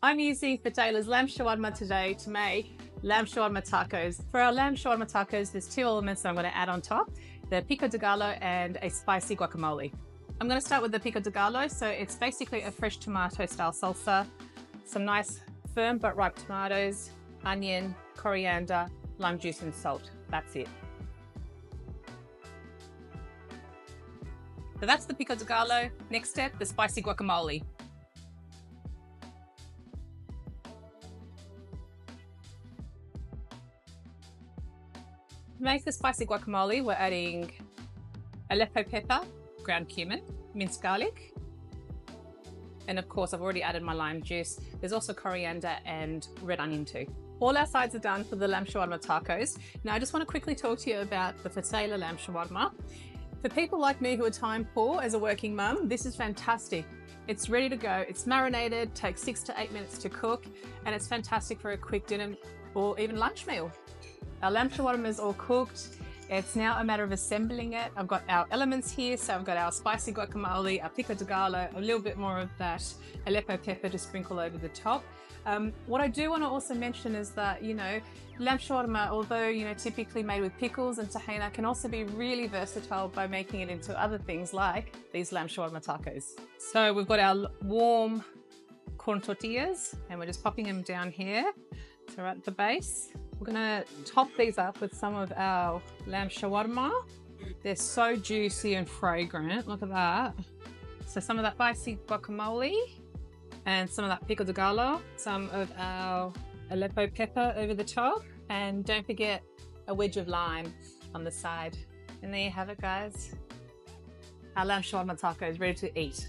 I'm using Fatala's Lamb Shawarma today to make Lamb Shawarma Tacos. For our Lamb Shawarma Tacos, there's two elements that I'm going to add on top, the pico de gallo and a spicy guacamole. I'm going to start with the pico de gallo. So it's basically a fresh tomato style salsa, some nice firm but ripe tomatoes, onion, coriander, lime juice and salt. That's it. So that's the pico de gallo. Next step, the spicy guacamole. To make the spicy guacamole, we're adding Aleppo pepper, ground cumin, minced garlic, and of course I've already added my lime juice. There's also coriander and red onion too. All our sides are done for the Lamb Shawarma Tacos. Now I just want to quickly talk to you about the Fatala Lamb Shawarma. For people like me who are time poor as a working mum, this is fantastic. It's ready to go. It's marinated, takes 6 to 8 minutes to cook, and it's fantastic for a quick dinner or even lunch meal. Our lamb shawarma is all cooked. It's now a matter of assembling it. I've got our elements here. So I've got our spicy guacamole, our pico de gallo, a little bit more of that Aleppo pepper to sprinkle over the top. What I do want to also mention is that, lamb shawarma, although, typically made with pickles and tahina, can also be really versatile by making it into other things like these lamb shawarma tacos. So we've got our warm corn tortillas and we're just popping them down here. So right at the base. We're gonna top these up with some of our lamb shawarma. They're so juicy and fragrant, look at that. So some of that spicy guacamole and some of that pico de gallo, some of our Aleppo pepper over the top, and don't forget a wedge of lime on the side. And there you have it, guys. Our lamb shawarma taco is ready to eat.